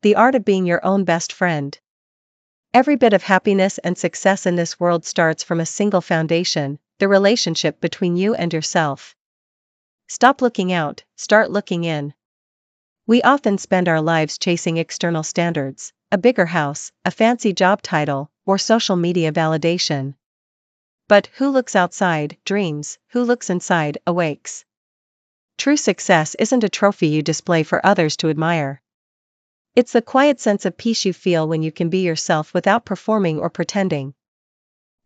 the art of being your own best friend. Every bit of happiness and success in this world starts from a single foundation, the relationship between you and yourself. Stop looking out, start looking in. We often spend our lives chasing external standards, a bigger house, a fancy job title, or social media validation. But who looks outside, dreams, who looks inside, awakes. True success isn't a trophy you display for others to admire. It's the quiet sense of peace you feel when you can be yourself without performing or pretending.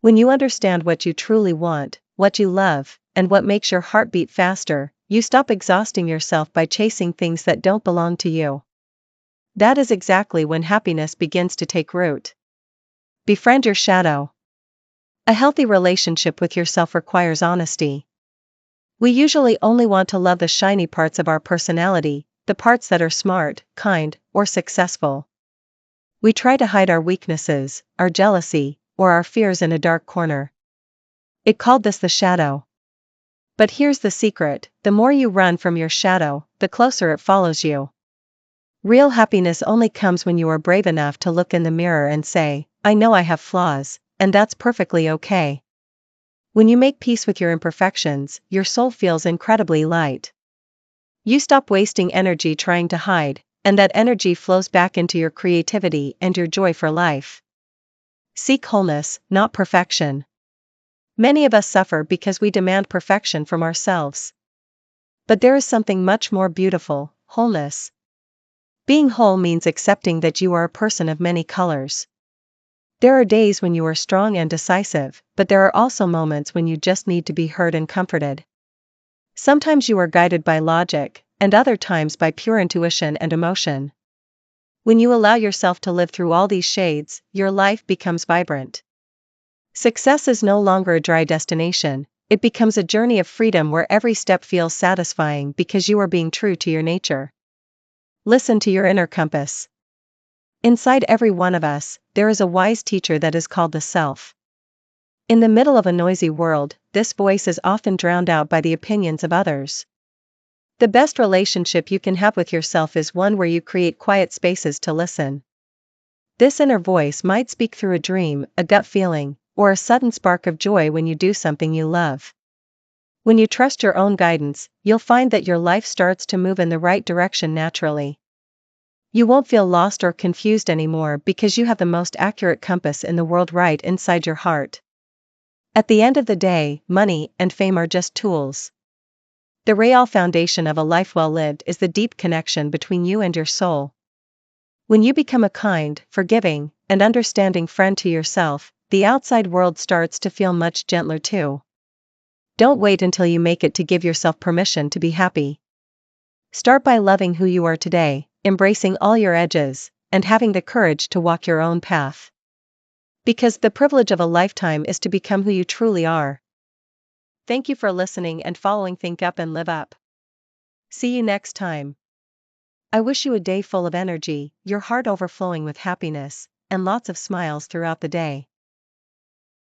When you understand what you truly want, what you love, and what makes your heart beat faster, you stop exhausting yourself by chasing things that don't belong to you. That is exactly when happiness begins to take root. Befriend your shadow. A healthy relationship with yourself requires honesty. We usually only want to love the shiny parts of our personality, the parts that are smart, kind, or successful. We try to hide our weaknesses, our jealousy, or our fears in a dark corner. It called this the shadow. But here's the secret: the more you run from your shadow, the closer it follows you. Real happiness only comes when you are brave enough to look in the mirror and say, I know I have flaws, and that's perfectly okay. When you make peace with your imperfections, your soul feels incredibly light. You stop wasting energy trying to hide, and that energy flows back into your creativity and your joy for life. Seek wholeness, not perfection. Many of us suffer because we demand perfection from ourselves. But there is something much more beautiful: wholeness. Being whole means accepting that you are a person of many colors. There are days when you are strong and decisive, but there are also moments when you just need to be heard and comforted. Sometimes you are guided by logic, and other times by pure intuition and emotion. When you allow yourself to live through all these shades, your life becomes vibrant. Success is no longer a dry destination, it becomes a journey of freedom where every step feels satisfying because you are being true to your nature. Listen to your inner compass. Inside every one of us, there is a wise teacher that is called the self. In the middle of a noisy world, this voice is often drowned out by the opinions of others. The best relationship you can have with yourself is one where you create quiet spaces to listen. This inner voice might speak through a dream, a gut feeling, or a sudden spark of joy when you do something you love. When you trust your own guidance, you'll find that your life starts to move in the right direction naturally. You won't feel lost or confused anymore because you have the most accurate compass in the world right inside your heart. At the end of the day, money and fame are just tools. The real foundation of a life well lived is the deep connection between you and your soul. When you become a kind, forgiving, and understanding friend to yourself, the outside world starts to feel much gentler too. Don't wait until you make it to give yourself permission to be happy. Start by loving who you are today, embracing all your edges, and having the courage to walk your own path. Because the privilege of a lifetime is to become who you truly are. Thank you for listening and following Think Up and Live Up. See you next time. I wish you a day full of energy, your heart overflowing with happiness, and lots of smiles throughout the day.